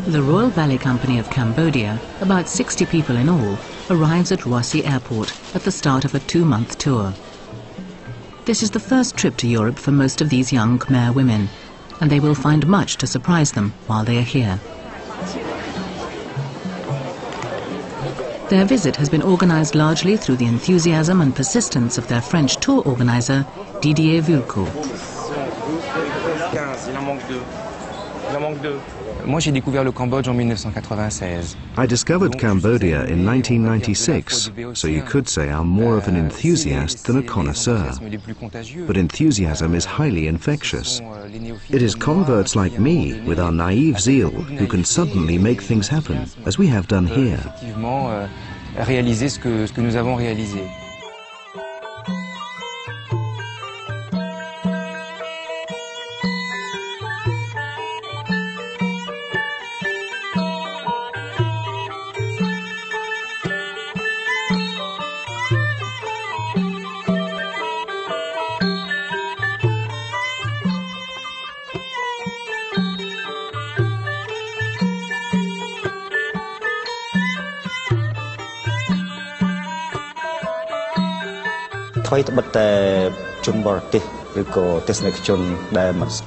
The Royal Ballet Company of Cambodia, about 60 people in all, arrives at Roissy Airport at the start of a 2-month tour. This is the first trip to Europe for most of these young Khmer women, and they will find much to surprise them while they are here. Their visit has been organized largely through the enthusiasm and persistence of their French tour organizer, Didier Vulcault. Moi, j'ai découvert le Cambodge en 1996. I discovered Cambodia in 1996, so you could say I'm more of an enthusiast than a connoisseur. But enthusiasm is highly infectious. It is converts like me, with our naive zeal, who can suddenly make things happen, as we have done here. Réaliser ce que nous avons réalisé.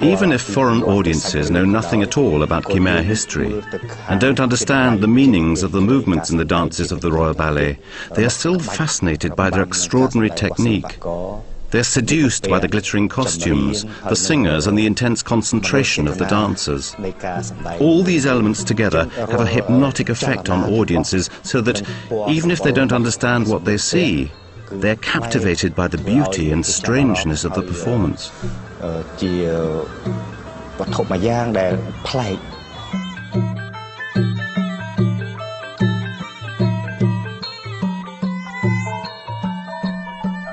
Even if foreign audiences know nothing at all about Khmer history and don't understand the meanings of the movements in the dances of the Royal Ballet, they are still fascinated by their extraordinary technique. They're seduced by the glittering costumes, the singers and the intense concentration of the dancers. All these elements together have a hypnotic effect on audiences so that even if they don't understand what they see, they're captivated by the beauty and strangeness of the performance.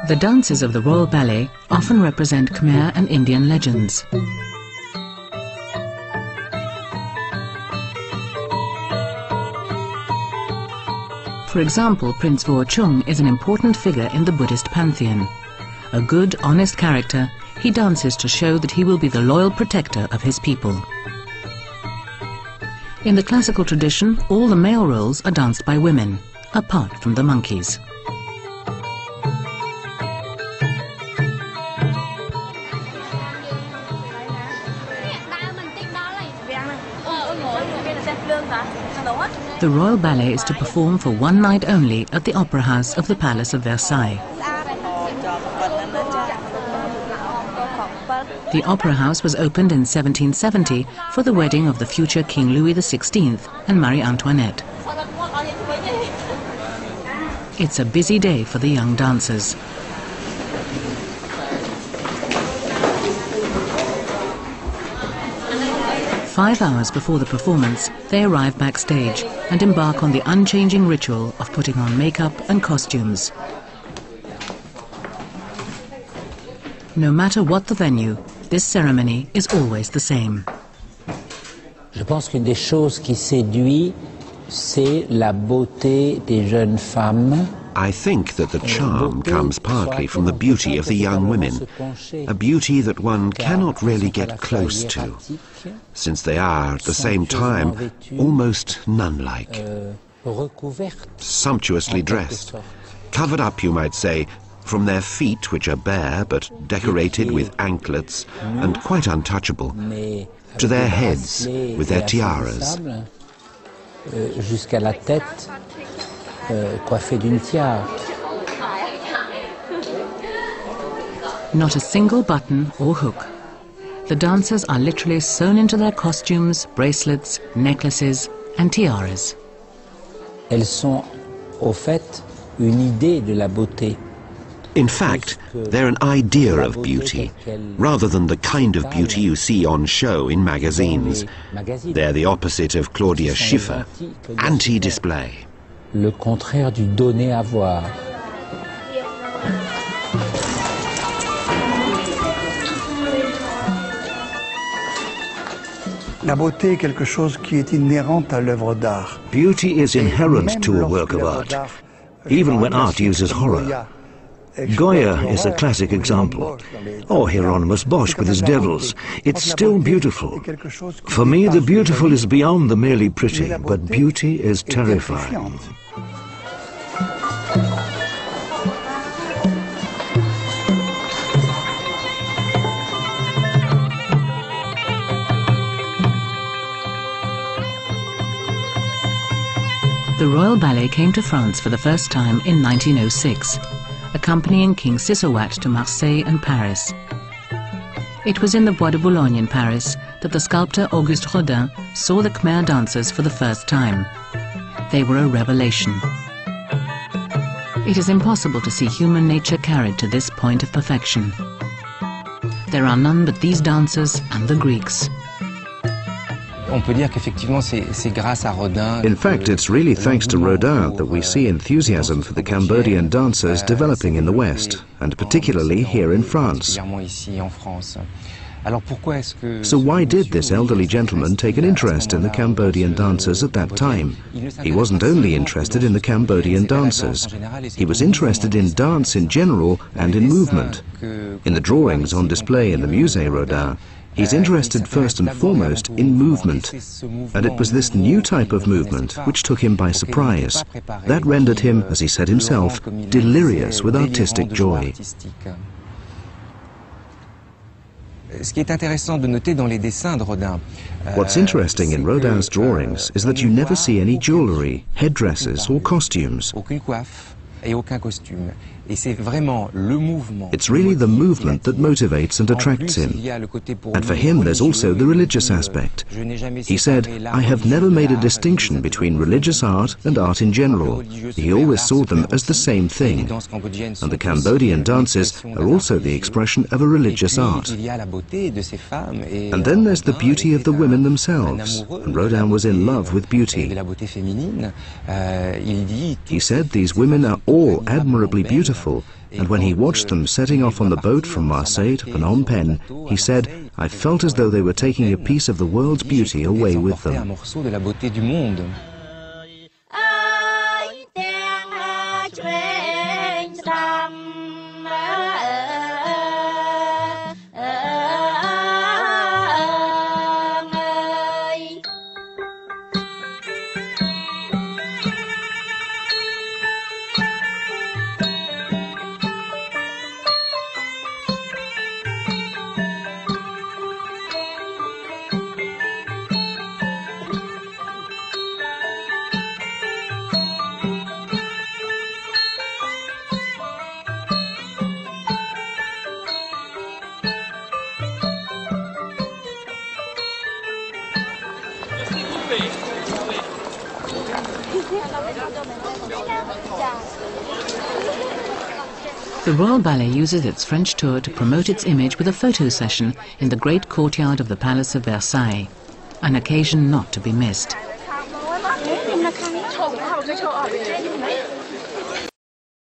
The dances of the Royal Ballet often represent Khmer and Indian legends. For example, Prince Proeung is an important figure in the Buddhist pantheon. A good, honest character, he dances to show that he will be the loyal protector of his people. In the classical tradition, all the male roles are danced by women, apart from the monkeys. The Royal Ballet is to perform for one night only at the Opera House of the Palace of Versailles. The Opera House was opened in 1770 for the wedding of the future King Louis XVI and Marie Antoinette. It's a busy day for the young dancers. Five hours before the performance, they arrive backstage and embark on the unchanging ritual of putting on makeup and costumes. No matter what the venue, this ceremony is always the same. Je pense qu'une des choses qui séduit, c'est la beauté des jeunes femmes. I think that the charm comes partly from the beauty of the young women, a beauty that one cannot really get close to, since they are, at the same time, almost nun-like. Sumptuously dressed, covered up, you might say, from their feet, which are bare but decorated with anklets and quite untouchable, to their heads with their tiaras. Jusqu'à la tête, coiffée d'une tiare. Not a single button or hook. The dancers are literally sewn into their costumes, bracelets, necklaces and tiaras. Elles sont, au fait, une idée de la beauté. In fact, they're an idea of beauty, rather than the kind of beauty you see on show in magazines. They're the opposite of Claudia Schiffer, anti-display. Le contraire du donner à voir. Beauty is inherent to a work of art, even when art uses horror. Goya is a classic example, or Hieronymus Bosch with his devils. It's still beautiful. For me, the beautiful is beyond the merely pretty, but beauty is terrifying. The Royal Ballet came to France for the first time in 1906, accompanying King Sisowat to Marseille and Paris. It was in the Bois de Boulogne in Paris that the sculptor Auguste Rodin saw the Khmer dancers for the first time. They were a revelation. It is impossible to see human nature carried to this point of perfection. There are none but these dancers and the Greeks. On peut dire qu'effectivement c'est grâce à Rodin. In fact, it's really thanks to Rodin that we see enthusiasm for the Cambodian dancers developing in the West, and particularly here in France. So why did this elderly gentleman take an interest in the Cambodian dancers at that time? He wasn't only interested in the Cambodian dancers. He was interested in dance in general and in movement. In the drawings on display in the Musée Rodin, he's interested first and foremost in movement, and it was this new type of movement which took him by surprise. That rendered him, as he said himself, delirious with artistic joy. What's interesting in Rodin's drawings is that you never see any jewellery, headdresses or costumes. It's really the movement that motivates and attracts him. And for him there's also the religious aspect. He said, "I have never made a distinction between religious art and art in general." He always saw them as the same thing. And the Cambodian dances are also the expression of a religious art. And then there's the beauty of the women themselves, and Rodin was in love with beauty. He said these women are all admirably beautiful, and when he watched them setting off on the boat from Marseille to Phnom Penh, he said, "I felt as though they were taking a piece of the world's beauty away with them." The Royal Ballet uses its French tour to promote its image with a photo session in the great courtyard of the Palace of Versailles, an occasion not to be missed.